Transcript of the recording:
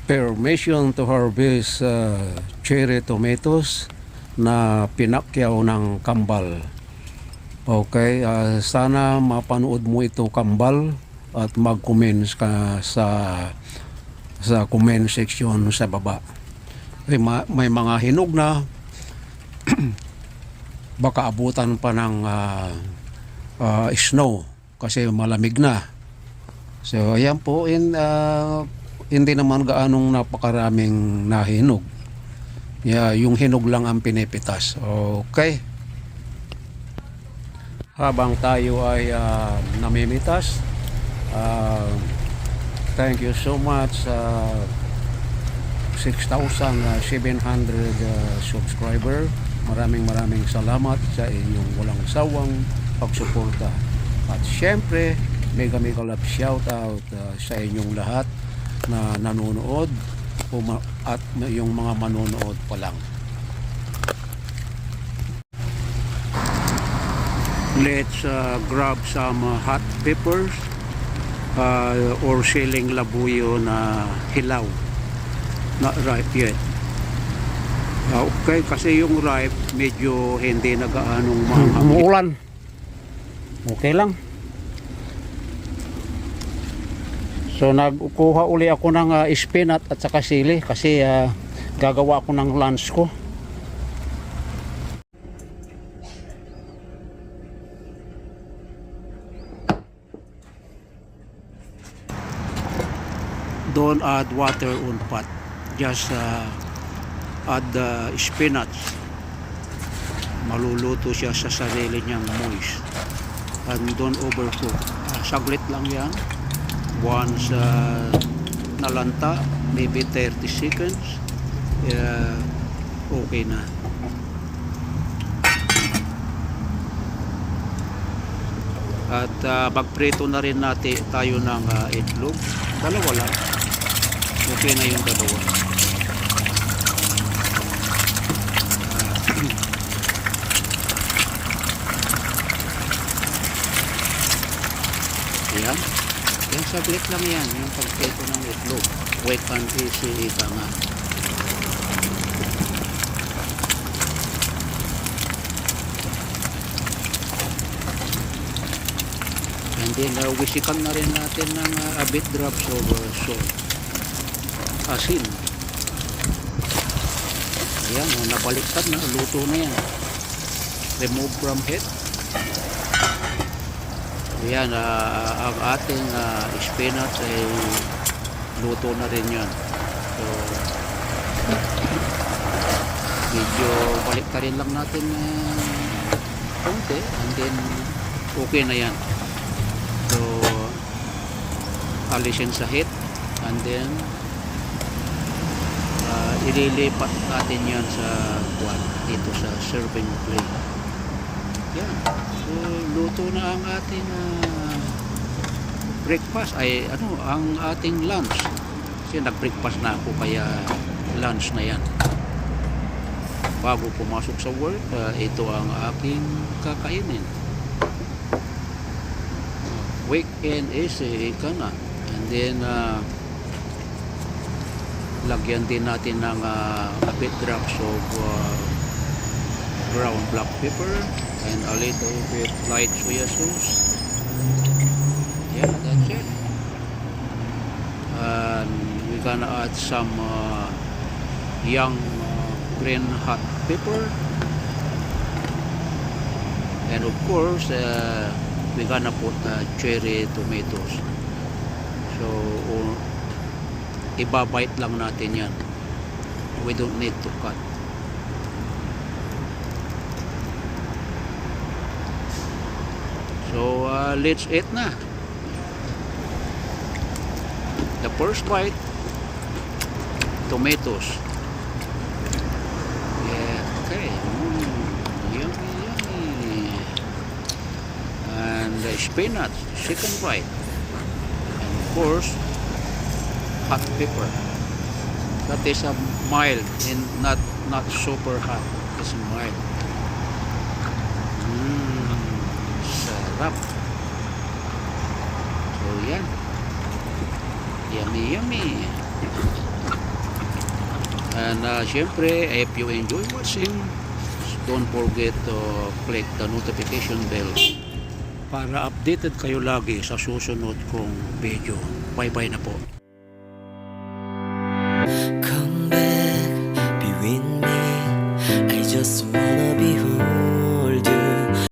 permission to harvest cherry tomatoes na pinakyaw ng kambal. Okay, sana mapanood mo ito kambal at mag-comments ka sa comment section sa baba. May mga hinog na baka abutan pa ng snow kasi malamig na. So ayan po, hindi naman gaanong napakaraming nahinog. Yung hinog lang ang pinipitas. Okay. Habang tayo ay namimitas, thank you so much 6,700 subscriber. Maraming salamat sa inyong walang sawang pagsuporta. At syempre, mega love shout out sa inyong lahat na nanonood at yung mga manonood pa lang. Let's grab some hot peppers or siling labuyo na hilaw. Not ripe yet. Okay, kasi yung ripe medyo hindi na gaanong umuulan. Okay lang. So nagkuha uli ako ng spinach at saka sili kasi gagawa ako ng lunch ko. Don't add water on pot. Just add the spinach. Maluluto siya sa sarili niyang moist. And don't overcook. Saglit lang yan. Once nalanta, maybe 30 seconds, okay na. At magprito na rin natin tayo ng itlog. Dalawa lang. Okay na yung dalawa. Ayan. Yan, saglit lang yan. Yung pagprito ng itlog. Quick and easy, ika nga. And then, wisikan na rin natin ng a bit drops of salt. Asin. Ayan, nabaliktad na. Luto na yan. Remove from heat. Ayan, ang ating spinach ay luto na rin yan. So, medyo baliktarin lang natin konti and then okay na yan. So, alisin sa heat and then ililipat natin yan sa dito sa serving plate. Yan. So, luto na ang ating breakfast ay ang ating lunch. Kasi nag-breakfast na ako kaya lunch na yan. Bago pumasok sa work, ito ang aking kakainin. Weekend is ika na. And then lagyan din natin ng a bit drops of ground black pepper and a little bit light soya sauce. Yeah, that's it. And we're gonna add some young green hot pepper, and of course we're gonna put cherry tomatoes. So ibabite lang natin yan. We don't need to cut. So let's eat na. The first bite, tomatoes. Yeah, okay. Yummy, yummy. And the spinach, second bite. And of course, hot pepper. That is a mild and not super hot. It's mild. Sarap. So yan. Yummy, yummy. And syempre, if you enjoy watching, don't forget to click the notification bell para updated kayo lagi sa susunod kong video. Bye bye na po.